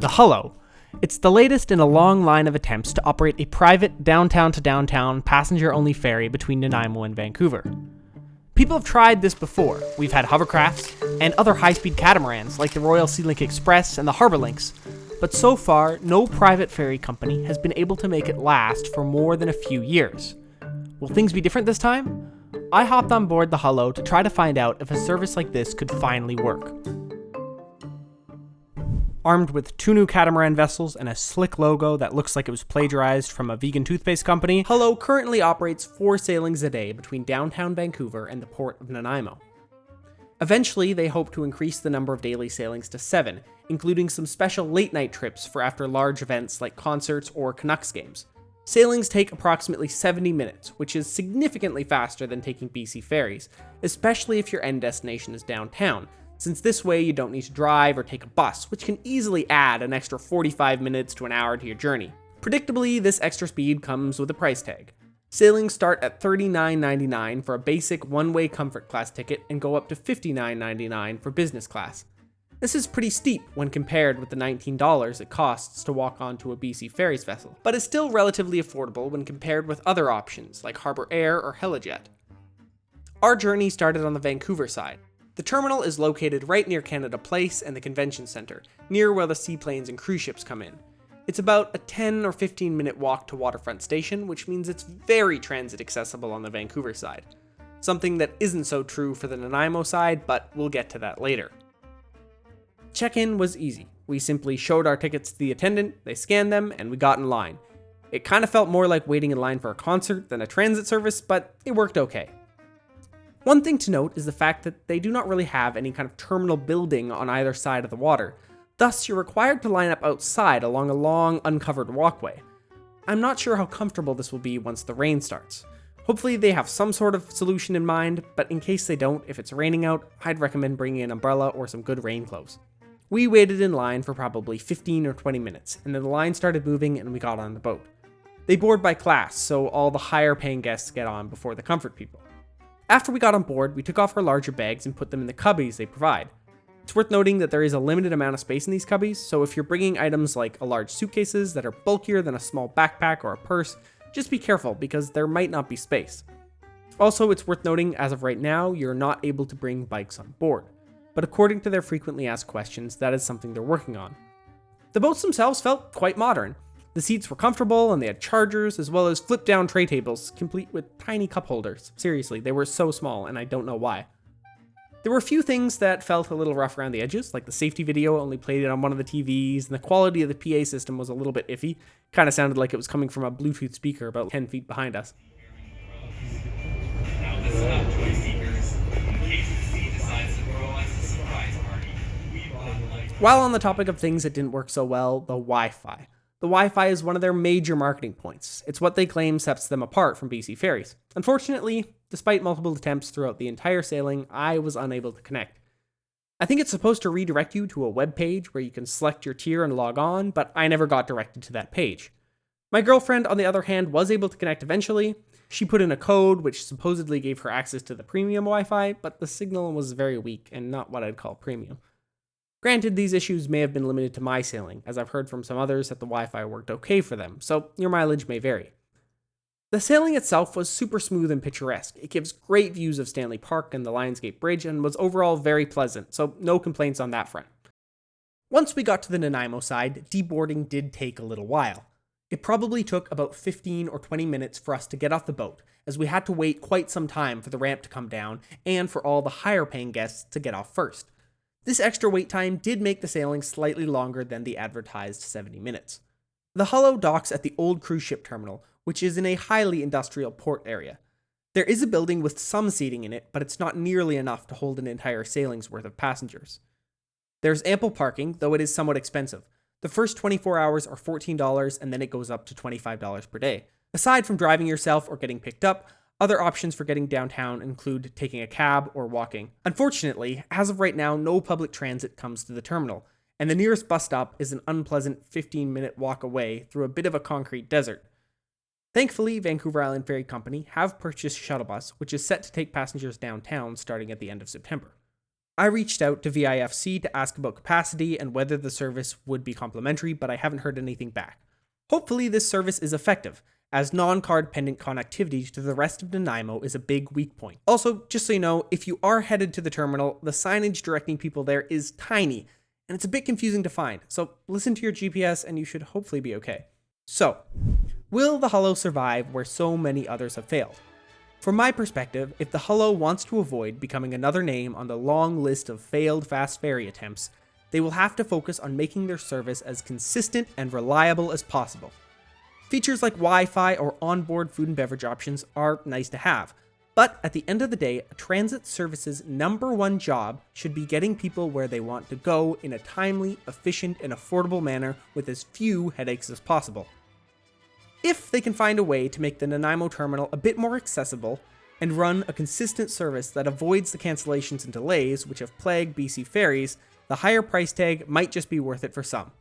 the Hullo. It's the latest in a long line of attempts to operate a private downtown-to-downtown passenger-only ferry between Nanaimo and Vancouver. People have tried this before. We've had hovercrafts and other high-speed catamarans like the Royal Sea Link Express and the Harbour Links, but so far, no private ferry company has been able to make it last for more than a few years. Will things be different this time? I hopped on board the Hullo to try to find out if a service like this could finally work. Armed with 2 new catamaran vessels and a slick logo that looks like it was plagiarized from a vegan toothpaste company, Hullo currently operates 4 sailings a day between downtown Vancouver and the port of Nanaimo. Eventually, they hope to increase the number of daily sailings to 7, including some special late-night trips for after large events like concerts or Canucks games. Sailings take approximately 70 minutes, which is significantly faster than taking BC ferries, especially if your end destination is downtown, since this way you don't need to drive or take a bus, which can easily add an extra 45 minutes to an hour to your journey. Predictably, this extra speed comes with a price tag. Sailings start at $39.99 for a basic one-way comfort class ticket and go up to $59.99 for business class. This is pretty steep when compared with the $19 it costs to walk onto a BC Ferries vessel, but is still relatively affordable when compared with other options like Harbour Air or Helijet. Our journey started on the Vancouver side. The terminal is located right near Canada Place and the Convention Centre, near where the seaplanes and cruise ships come in. It's about a 10 or 15 minute walk to Waterfront Station, which means it's very transit accessible on the Vancouver side. Something that isn't so true for the Nanaimo side, but we'll get to that later. Check-in was easy. We simply showed our tickets to the attendant, they scanned them, and we got in line. It kind of felt more like waiting in line for a concert than a transit service, but it worked okay. One thing to note is the fact that they do not really have any kind of terminal building on either side of the water. Thus, you're required to line up outside along a long, uncovered walkway. I'm not sure how comfortable this will be once the rain starts. Hopefully they have some sort of solution in mind, but in case they don't, if it's raining out, I'd recommend bringing an umbrella or some good rain clothes. We waited in line for probably 15 or 20 minutes, and then the line started moving and we got on the boat. They board by class, so all the higher paying guests get on before the comfort people. After we got on board, we took off our larger bags and put them in the cubbies they provide. It's worth noting that there is a limited amount of space in these cubbies, so if you're bringing items like large suitcases that are bulkier than a small backpack or a purse, just be careful because there might not be space. Also, it's worth noting as of right now, you're not able to bring bikes on board, but according to their frequently asked questions, that is something they're working on. The boats themselves felt quite modern. The seats were comfortable and they had chargers as well as flip down tray tables complete with tiny cup holders. Seriously, they were so small and I don't know why. There were a few things that felt a little rough around the edges, like the safety video only played it on one of the TVs and the quality of the PA system was a little bit iffy. Kind of sounded like it was coming from a Bluetooth speaker about 10 feet behind us. Now listen up, joy seekers. In case the sea decides to throw us a surprise party, we've got like... While on the topic of things that didn't work so well, the Wi-Fi. The Wi-Fi is one of their major marketing points. It's what they claim sets them apart from BC Ferries. Unfortunately, despite multiple attempts throughout the entire sailing, I was unable to connect. I think it's supposed to redirect you to a web page where you can select your tier and log on, but I never got directed to that page. My girlfriend, on the other hand, was able to connect eventually. She put in a code which supposedly gave her access to the premium Wi-Fi, but the signal was very weak and not what I'd call premium. Granted, these issues may have been limited to my sailing, as I've heard from some others that the Wi-Fi worked okay for them, so your mileage may vary. The sailing itself was super smooth and picturesque. It gives great views of Stanley Park and the Lionsgate Bridge and was overall very pleasant, so no complaints on that front. Once we got to the Nanaimo side, deboarding did take a little while. It probably took about 15 or 20 minutes for us to get off the boat, as we had to wait quite some time for the ramp to come down and for all the higher paying guests to get off first. This extra wait time did make the sailing slightly longer than the advertised 70 minutes. The Hullo docks at the old cruise ship terminal, which is in a highly industrial port area. There is a building with some seating in it, but it's not nearly enough to hold an entire sailing's worth of passengers. There's ample parking, though it is somewhat expensive. The first 24 hours are $14 and then it goes up to $25 per day. Aside from driving yourself or getting picked up, other options for getting downtown include taking a cab or walking. Unfortunately, as of right now, no public transit comes to the terminal, and the nearest bus stop is an unpleasant 15-minute walk away through a bit of a concrete desert. Thankfully, Vancouver Island Ferry Company have purchased a shuttle bus, which is set to take passengers downtown starting at the end of September. I reached out to VIFC to ask about capacity and whether the service would be complimentary, but I haven't heard anything back. Hopefully this service is effective, as non-card pendant connectivity to the rest of Nanaimo is a big weak point. Also, just so you know, if you are headed to the terminal, the signage directing people there is tiny, and it's a bit confusing to find, so listen to your GPS and you should hopefully be okay. So, will the Hullo survive where so many others have failed? From my perspective, if the Hullo wants to avoid becoming another name on the long list of failed fast ferry attempts, they will have to focus on making their service as consistent and reliable as possible. Features like Wi-Fi or onboard food and beverage options are nice to have, but at the end of the day, a transit service's #1 job should be getting people where they want to go in a timely, efficient, and affordable manner with as few headaches as possible. If they can find a way to make the Nanaimo terminal a bit more accessible and run a consistent service that avoids the cancellations and delays which have plagued BC ferries, the higher price tag might just be worth it for some.